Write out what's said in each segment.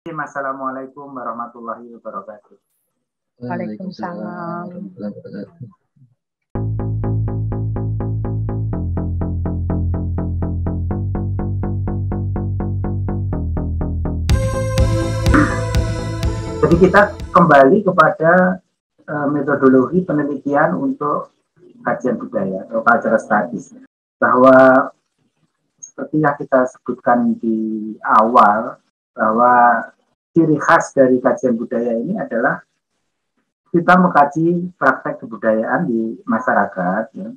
Assalamualaikum warahmatullahi wabarakatuh. Waalaikumsalam. Jadi kita kembali kepada metodologi penelitian untuk kajian budaya atau cultural studies, bahwa seperti yang kita sebutkan di awal, bahwa ciri khas dari kajian budaya ini adalah kita mengkaji praktek kebudayaan di masyarakat. Ya.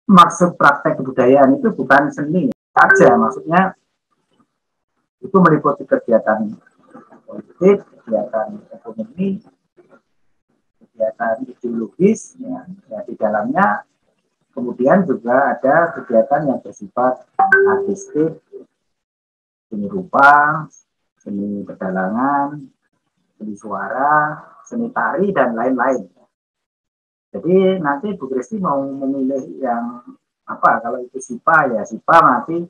Maksud praktek kebudayaan itu bukan seni saja, maksudnya itu meliputi kegiatan politik, kegiatan ekonomi, kegiatan ideologis, ya di dalamnya kemudian juga ada kegiatan yang bersifat artistik, seni rupa, seni pedalangan, seni suara, seni tari, dan lain-lain. Jadi nanti Bu Kristi mau memilih yang apa? Kalau itu SIPA, ya SIPA nanti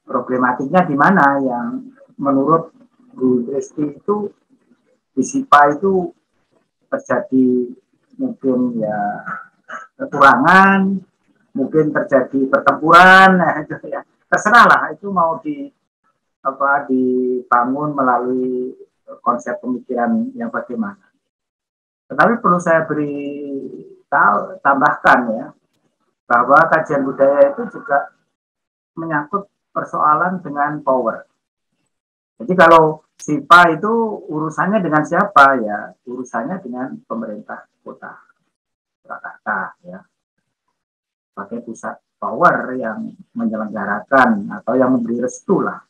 problematiknya di mana yang menurut Bu Kristi itu di SIPA itu terjadi mungkin ya kekurangan, mungkin terjadi pertempuran, nah itu ya terserah lah, itu mau dibangun melalui konsep pemikiran yang bagaimana. Tetapi perlu saya tambahkan ya, bahwa kajian budaya itu juga menyangkut persoalan dengan power. Jadi kalau SIPA itu urusannya dengan siapa ya? Urusannya dengan pemerintah kota Jakarta ya, sebagai pusat power yang menyelenggarakan atau yang memberi restu lah.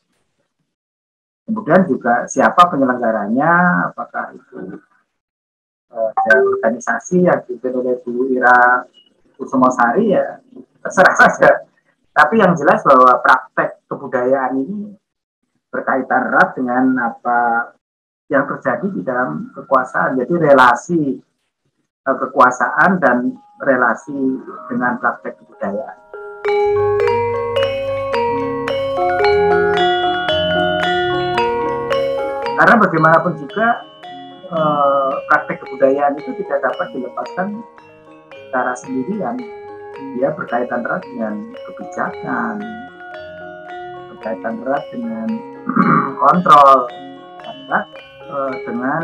Kemudian juga siapa penyelenggaranya, apakah itu organisasi yang dipimpin oleh Bu Ira Kusumosari, ya terserah saja. Tapi yang jelas bahwa praktek kebudayaan ini berkaitan erat dengan apa yang terjadi di dalam kekuasaan. Jadi relasi kekuasaan dan relasi dengan praktek kebudayaan. Karena bagaimanapun juga praktek kebudayaan itu tidak dapat dilepaskan secara sendirian. Dia berkaitan erat dengan kebijakan, berkaitan erat dengan kontrol, dengan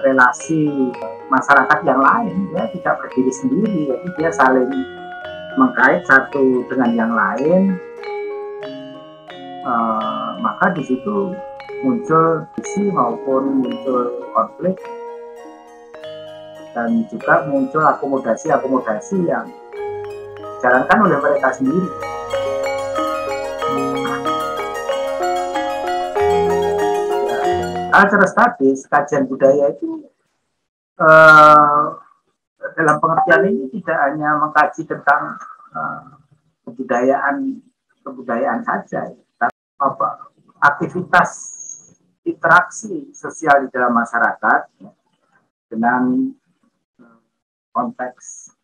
relasi masyarakat yang lain. Dia tidak berdiri sendiri, jadi dia saling mengkait satu dengan yang lain. Maka di situ muncul visi maupun muncul konflik, dan juga muncul akomodasi-akomodasi yang dijalankan oleh mereka sendiri. Cultural studies, kajian budaya itu dalam pengertian ini tidak hanya mengkaji tentang kebudayaan saja, tapi aktivitas interaksi sosial di dalam masyarakat dengan konteks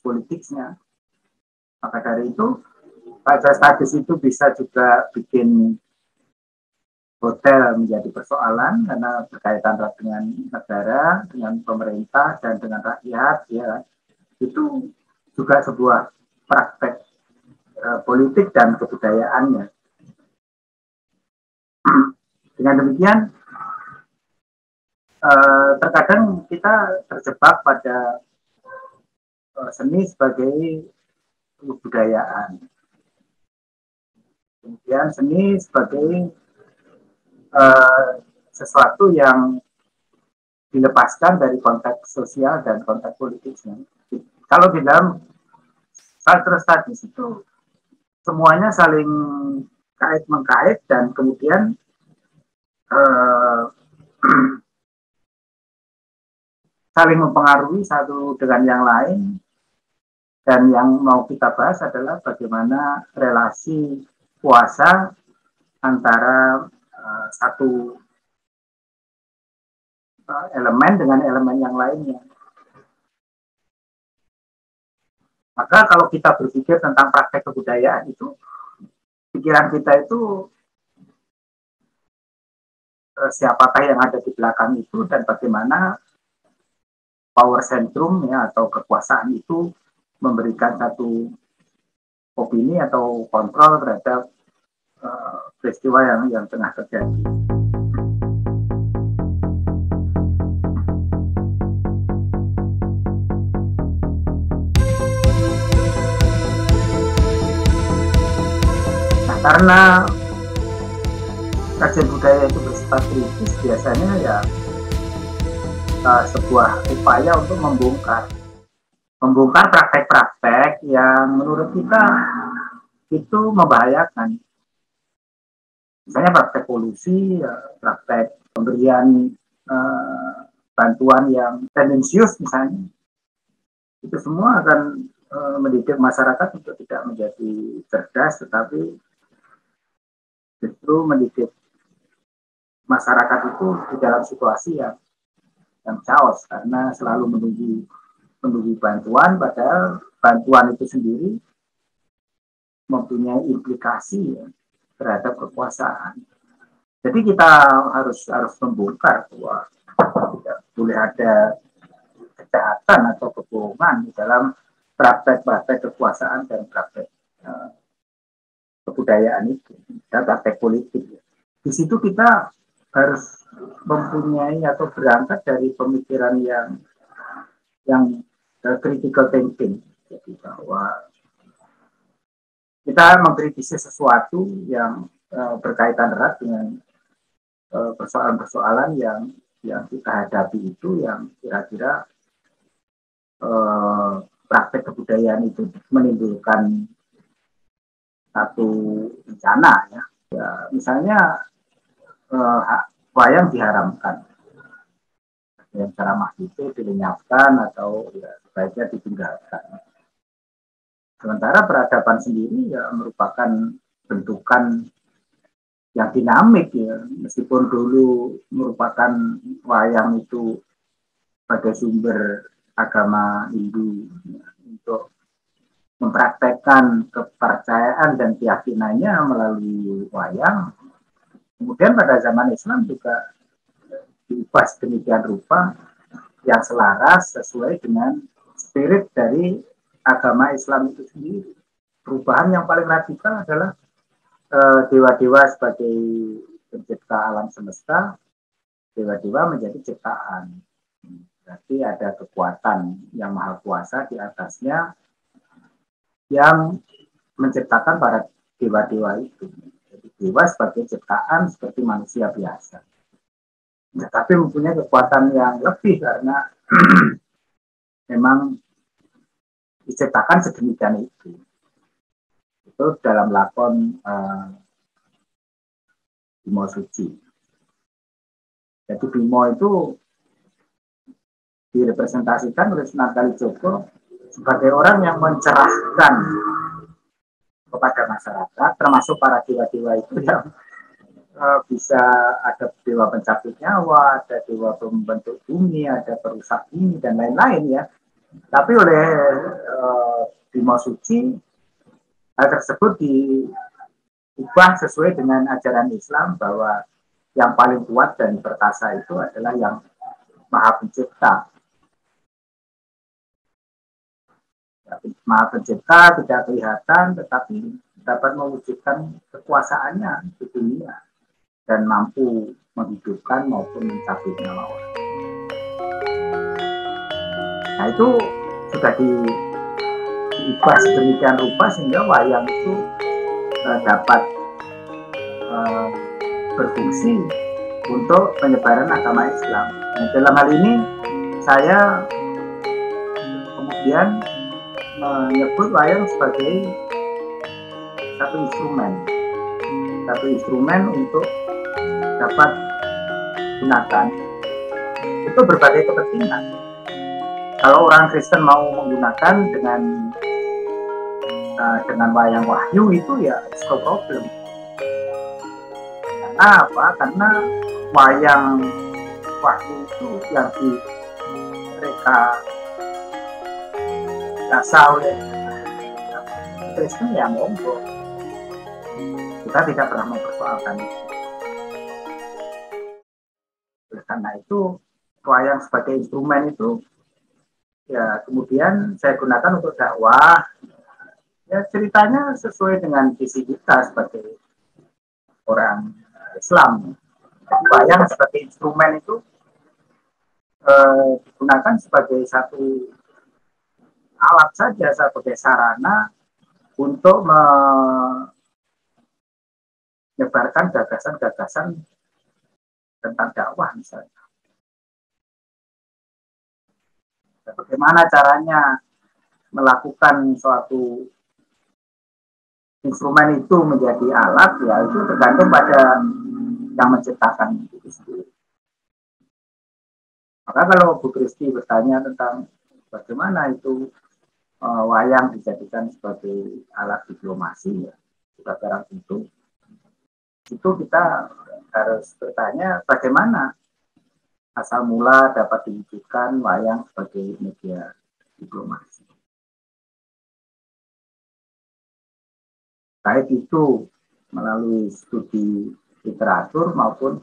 politiknya. Maka dari itu, cultural studies itu bisa juga bikin hotel menjadi persoalan karena berkaitan dengan negara, dengan pemerintah, dan dengan rakyat. Ya, itu juga sebuah praktek politik dan kebudayaannya. Dengan demikian, terkadang kita terjebak pada seni sebagai kebudayaan. Kemudian seni sebagai sesuatu yang dilepaskan dari konteks sosial dan konteks politiknya. Kalau di dalam cultural studies itu semuanya saling kait-mengkait dan kemudian saling mempengaruhi satu dengan yang lain. Dan yang mau kita bahas adalah bagaimana relasi kuasa antara satu elemen dengan elemen yang lainnya. Maka kalau kita berpikir tentang praktek kebudayaan itu, pikiran kita itu siapakah yang ada di belakang itu dan bagaimana power centrum ya atau kekuasaan itu memberikan satu opini atau kontrol terhadap peristiwa yang tengah terjadi. Nah, karena kajian budaya itu bersifat kritis, biasanya ya sebuah upaya untuk membongkar praktek-praktek yang menurut kita itu membahayakan. Misalnya praktek polusi, praktek pemberian bantuan yang tendensius misalnya, itu semua akan mendidik masyarakat untuk tidak menjadi cerdas, tetapi justru mendidik masyarakat itu di dalam situasi yang chaos karena selalu menunggu bantuan, padahal bantuan itu sendiri mempunyai implikasi ya, terhadap kekuasaan. Jadi kita harus membongkar bahwa tidak boleh ada kejahatan atau kebohongan di dalam praktek-praktek kekuasaan dan praktek kebudayaan itu, dan praktek politik. Di situ kita harus mempunyai atau berangkat dari pemikiran yang critical thinking, jadi bahwa kita mengkritisi sesuatu yang berkaitan erat dengan persoalan-persoalan yang kita hadapi itu, yang kira-kira praktek kebudayaan itu menimbulkan satu bencana ya. Misalnya wayang diharamkan, yang ceramah itu dilenyapkan atau ya, sebaiknya ditinggalkan. Sementara peradaban sendiri ya merupakan bentukan yang dinamik ya, meskipun dulu merupakan wayang itu sebagai sumber agama Hindu ya, untuk mempraktekkan kepercayaan dan keyakinannya melalui wayang. Kemudian pada zaman Islam juga diubah sedemikian rupa yang selaras sesuai dengan spirit dari agama Islam itu sendiri. Perubahan yang paling radikal adalah dewa-dewa sebagai pencipta alam semesta, dewa-dewa menjadi ciptaan. Berarti ada kekuatan yang maha kuasa di atasnya yang menciptakan para dewa-dewa itu. Jadi dewa sebagai ciptaan seperti manusia biasa. Tetapi mempunyai kekuatan yang lebih karena memang diciptakan sedemikian itu dalam lakon Bimo Suci. Jadi Bimo itu direpresentasikan oleh Sunan Kalijogo sebagai orang yang mencerahkan kepada masyarakat, termasuk para dewa-dewa itu yang bisa ada dewa pencabut nyawa, ada dewa pembentuk bumi, ada perusak bumi dan lain-lain ya. Tapi oleh Bimo Suci hal tersebut diubah sesuai dengan ajaran Islam bahwa yang paling kuat dan perkasa itu adalah yang Maha Pencipta. Maha Pencipta tidak kelihatan, tetapi dapat mewujudkan kekuasaannya di dunia dan mampu menghidupkan maupun mencabut nyawa orang. Nah itu sudah diubah sedemikian rupa sehingga wayang itu dapat berfungsi untuk penyebaran agama Islam. Nah, dalam hal ini saya kemudian menyebut wayang sebagai satu instrumen untuk dapat digunakan untuk berbagai kepentingan. Kalau orang Kristen mau menggunakan dengan wayang wahyu itu ya no problem. Karena apa? Karena wayang wahyu itu yang mereka rasa oleh Kristen ya monggo. Kita tidak pernah mempersoalkan itu. Karena itu wayang sebagai instrumen itu ya kemudian saya gunakan untuk dakwah. Ya ceritanya sesuai dengan visi kita sebagai orang Islam. Jadi wayang sebagai instrumen itu digunakan sebagai satu alat saja, sebagai sarana untuk menyebarkan gagasan-gagasan tentang dakwah misalnya. Bagaimana caranya melakukan suatu instrumen itu menjadi alat, ya itu tergantung pada yang menciptakan itu sendiri. Maka kalau Bu Kristi bertanya tentang bagaimana itu wayang dijadikan sebagai alat diplomasi, ya sudah barang tentu itu kita harus bertanya bagaimana asal mula dapat diwujudkan wayang sebagai media diplomasi. Baik itu melalui studi literatur maupun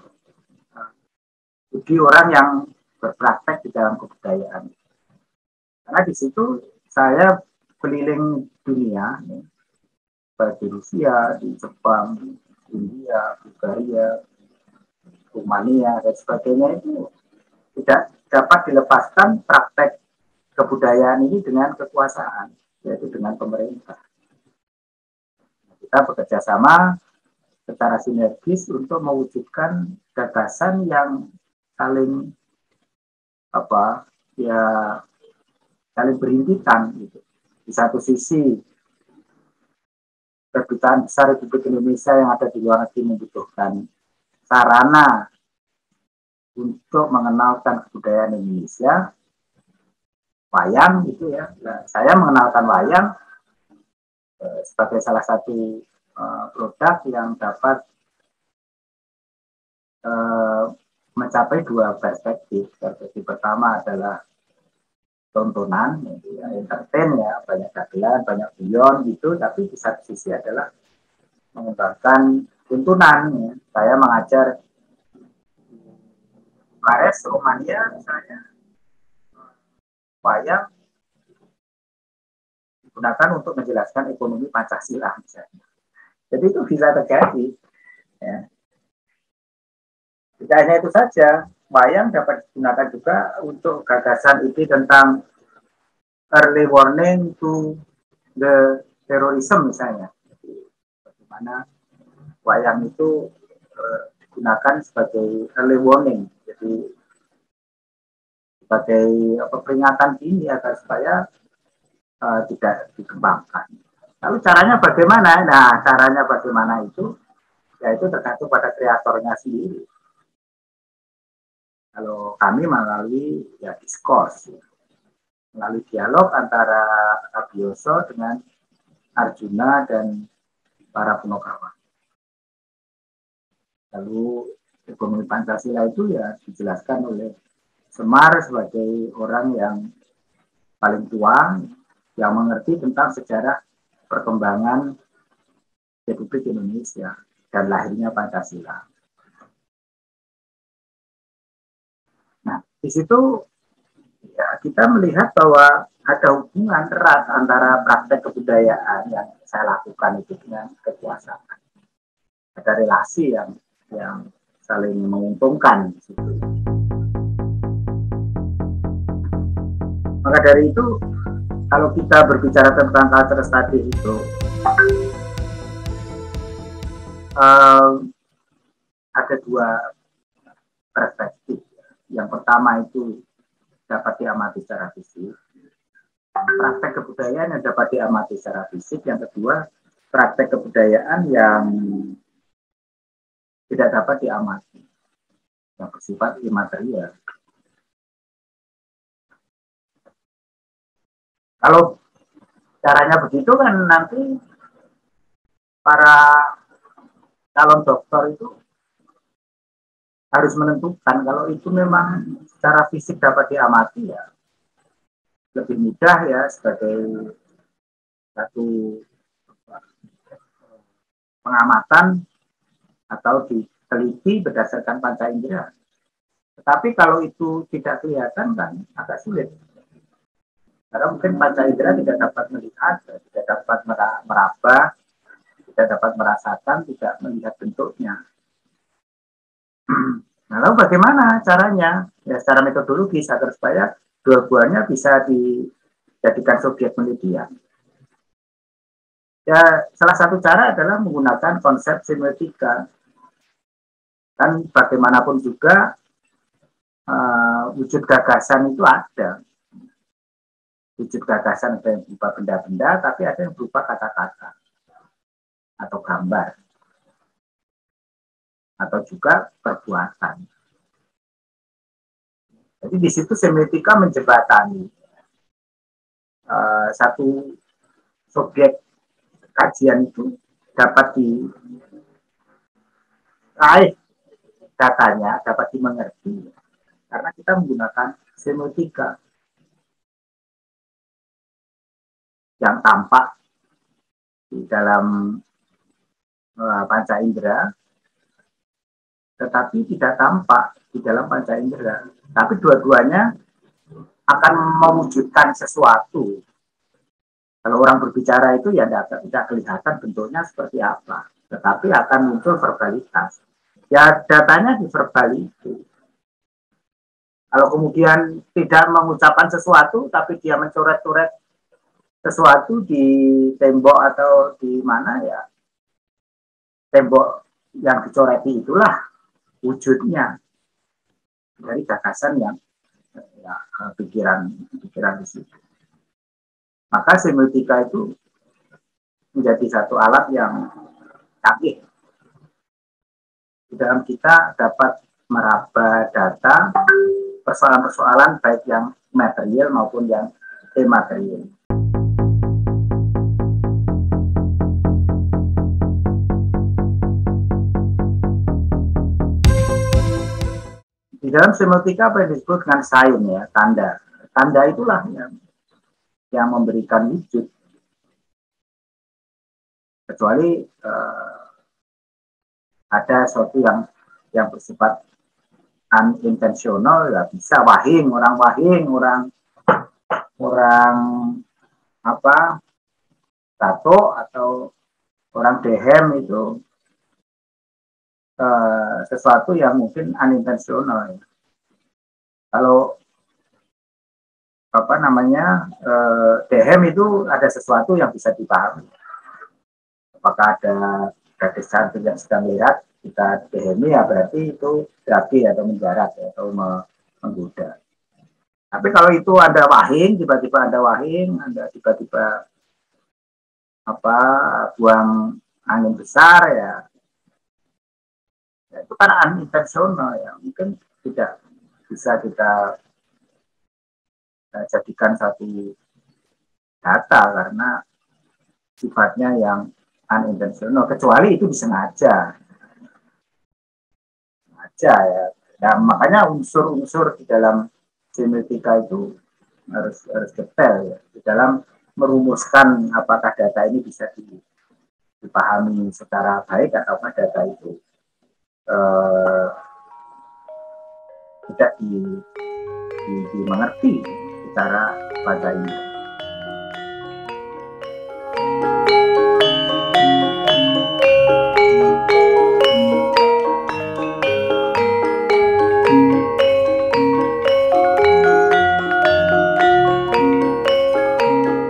studi orang yang berpraktek di dalam kebudayaan. Karena di situ saya keliling dunia, baik di Rusia, di Jepang, di India, Bulgaria, Rumania, dan sebagainya, itu tidak dapat dilepaskan praktek kebudayaan ini dengan kekuasaan, yaitu dengan pemerintah. Kita bekerja sama secara sinergis untuk mewujudkan gagasan yang saling saling berintikan gitu. Di satu sisi kedutaan besar Republik Indonesia yang ada di luar negeri membutuhkan sarana untuk mengenalkan kebudayaan Indonesia, wayang gitu ya. Nah, saya mengenalkan wayang sebagai salah satu produk yang dapat mencapai dua perspektif. Perspektif pertama adalah tontonan, ya, entertain ya, banyak dagelan, banyak guyon gitu, tapi di satu sisi adalah mengembangkan tuntunan. Ya. Saya mengajar Bukares, Romania misalnya, wayang digunakan untuk menjelaskan ekonomi Pancasila misalnya. Jadi itu bisa terjadi. Ya. Tidak hanya itu saja, wayang dapat digunakan juga untuk gagasan ide tentang early warning to the terrorism misalnya. Jadi, bagaimana wayang itu digunakan sebagai early warning, jadi sebagai peringatan dini agar supaya tidak dikembangkan. Lalu caranya bagaimana? Nah, caranya bagaimana itu, yaitu tergantung pada kreatornya sendiri. Kalau kami melalui ya diskurs, melalui dialog antara Abioso dengan Arjuna dan para Punokawa. Lalu ekonomi Pancasila itu ya dijelaskan oleh Semar sebagai orang yang paling tua yang mengerti tentang sejarah perkembangan Republik Indonesia dan lahirnya Pancasila. Nah, di situ ya, kita melihat bahwa ada hubungan erat antara praktek kebudayaan yang saya lakukan itu dengan kekuasaan. Ada relasi yang saling menguntungkan. Maka dari itu, kalau kita berbicara tentang culture study itu, ada dua perspektif. Yang pertama itu dapat diamati secara fisik. Praktek kebudayaan yang dapat diamati secara fisik. Yang kedua, praktek kebudayaan yang tidak dapat diamati, yang bersifat imaterial. Kalau caranya begitu kan nanti para calon dokter itu harus menentukan kalau itu memang secara fisik dapat diamati ya lebih mudah ya sebagai satu pengamatan atau diteliti berdasarkan panca indera. Tapi kalau itu tidak kelihatan kan agak sulit. Karena mungkin panca indera tidak dapat melihat, tidak dapat meraba, tidak dapat merasakan, tidak melihat bentuknya. Nah, lalu bagaimana caranya? Ya, secara metodologis agar supaya dua-duanya bisa dijadikan subjek penelitian. Ya, salah satu cara adalah menggunakan konsep semiotika. Kan bagaimanapun juga wujud gagasan itu ada. Wujud gagasan ada yang berupa benda-benda, tapi ada yang berupa kata-kata atau gambar, atau juga perbuatan. Jadi di situ semiotika menjembatani satu subjek kajian itu dapat diraih datanya, dapat dimengerti karena kita menggunakan semiotika yang tampak di dalam panca indera, tetapi tidak tampak di dalam panca indera. Tapi dua-duanya akan mewujudkan sesuatu. Kalau orang berbicara itu ya tidak kelihatan bentuknya seperti apa, tetapi akan muncul verbalitas. Ya datanya di verbal itu. Kalau kemudian tidak mengucapkan sesuatu, tapi dia mencoret-coret sesuatu di tembok atau di mana ya, tembok yang dicoreti itulah wujudnya dari gagasan yang ya, pikiran di situ. Maka semiotika itu menjadi satu alat yang canggih di dalam kita dapat meraba data persoalan-persoalan baik yang material maupun yang imaterial. Di dalam semiotika apa yang disebut dengan sign ya, tanda. Tanda itulah yang memberikan wujud. Kecuali ada sesuatu yang bersifat unintentional, ya bisa wahing, orang apa tato atau orang dehem itu sesuatu yang mungkin unintentional. Kalau apa namanya dehem itu ada sesuatu yang bisa dipahami. Apakah ada gadis cantik yang sedang lihat kita dehemi, ya berarti itu laki atau menjarat ya, atau menggoda. Tapi kalau itu ada wahing, tiba-tiba ada wahing, ada tiba-tiba apa buang angin besar ya itu kan unintentional ya, mungkin tidak bisa kita jadikan satu data karena sifatnya yang unintentional, kecuali itu disengaja ya. Nah, makanya unsur-unsur di dalam semiotika itu harus detail ya, di dalam merumuskan apakah data ini bisa dipahami secara baik ataukah data itu tidak dimengerti secara bahasa ini.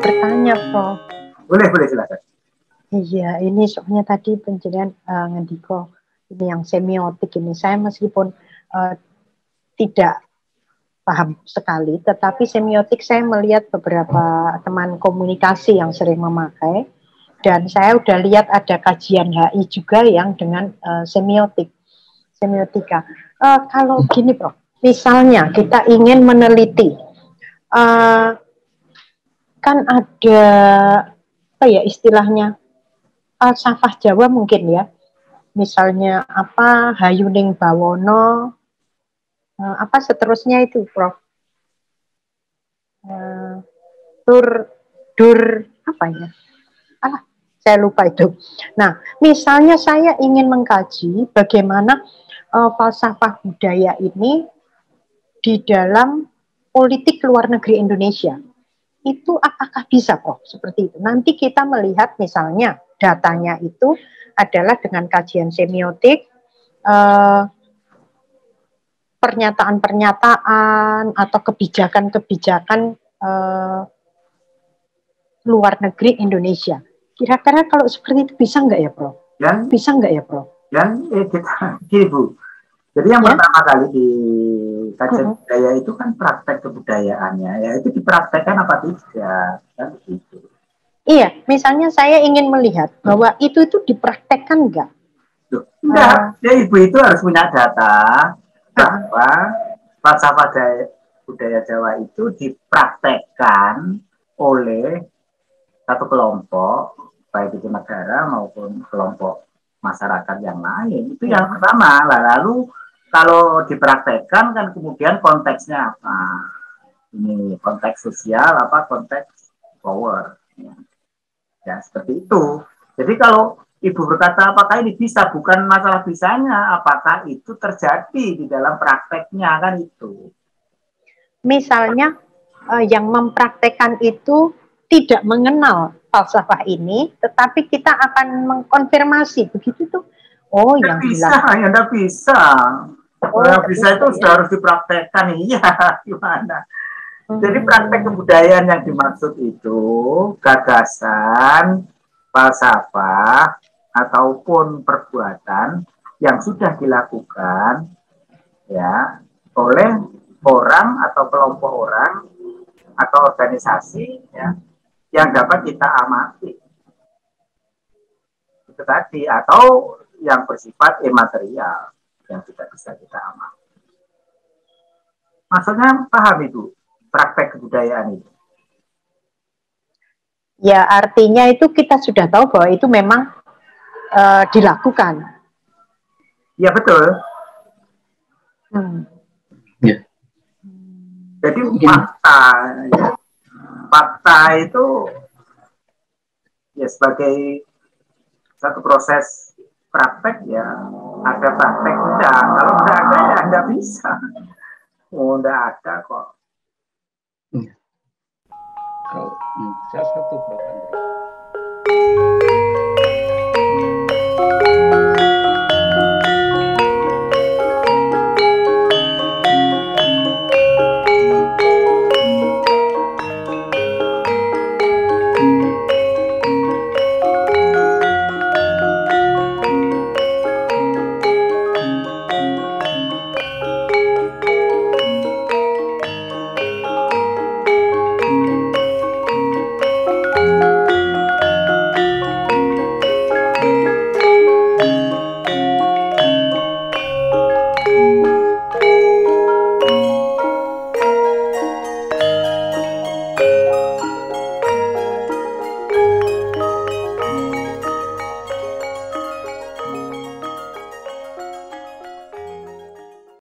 Bertanya, Prof. Boleh silakan. Iya, ini soalnya tadi penjelasan ngendiko ini yang semiotik ini. Saya meskipun tidak paham sekali, tetapi semiotik saya melihat beberapa teman komunikasi yang sering memakai, dan saya udah lihat ada kajian HI juga yang dengan semiotika. Kalau gini, Prof, misalnya kita ingin meneliti, kan ada apa ya istilahnya, falsafah Jawa mungkin ya, misalnya apa Hayuning Bawono, apa seterusnya itu, Prof, dur apa ya, saya lupa itu. Nah, misalnya saya ingin mengkaji bagaimana falsafah budaya ini di dalam politik luar negeri Indonesia. Itu apakah bisa kok seperti itu? Nanti kita melihat misalnya datanya itu adalah dengan kajian semiotik, pernyataan-pernyataan atau kebijakan-kebijakan luar negeri Indonesia. Kira-kira kalau seperti itu bisa nggak ya, Prof? Bisa nggak ya, Prof? Kita gini Bu. Jadi yang pertama kali di kajian budaya itu kan praktek kebudayaannya, ya itu dipraktekkan apa tidak, kan begitu. Iya, misalnya saya ingin melihat bahwa itu dipraktekkan nggak? Enggak, ya Ibu itu harus punya data bahwa falsafah budaya Jawa itu dipraktekkan oleh satu kelompok, baik itu negara maupun kelompok masyarakat yang lain. Itu yang pertama. Lalu kalau dipraktekkan kan kemudian konteksnya apa? Ini konteks sosial apa konteks power? Ya seperti itu. Jadi kalau Ibu berkata apakah ini bisa, bukan masalah bisanya, apakah itu terjadi di dalam prakteknya, kan itu. Misalnya yang mempraktekkan itu tidak mengenal falsafah ini, tetapi kita akan mengkonfirmasi begitu tuh. Oh, yang bisa, yang tidak bisa. Yang bisa itu sudah harus dipraktekkan, iya, gimana? Jadi praktek kebudayaan yang dimaksud itu gagasan, falsafah, ataupun perbuatan yang sudah dilakukan ya oleh orang atau kelompok orang atau organisasi ya yang dapat kita amati. Itu tadi, atau yang bersifat imaterial yang tidak bisa kita amati. Maksudnya paham itu praktek kebudayaan itu? Ya, artinya itu kita sudah tahu bahwa itu memang dilakukan. Ya betul. Ya. Jadi fakta, ya. Fakta itu ya sebagai satu proses praktek ya ada praktek enggak. Kalau enggak ada ya enggak bisa. Oh enggak ada kok. Ya. Kalau saya satu Prof. Andre.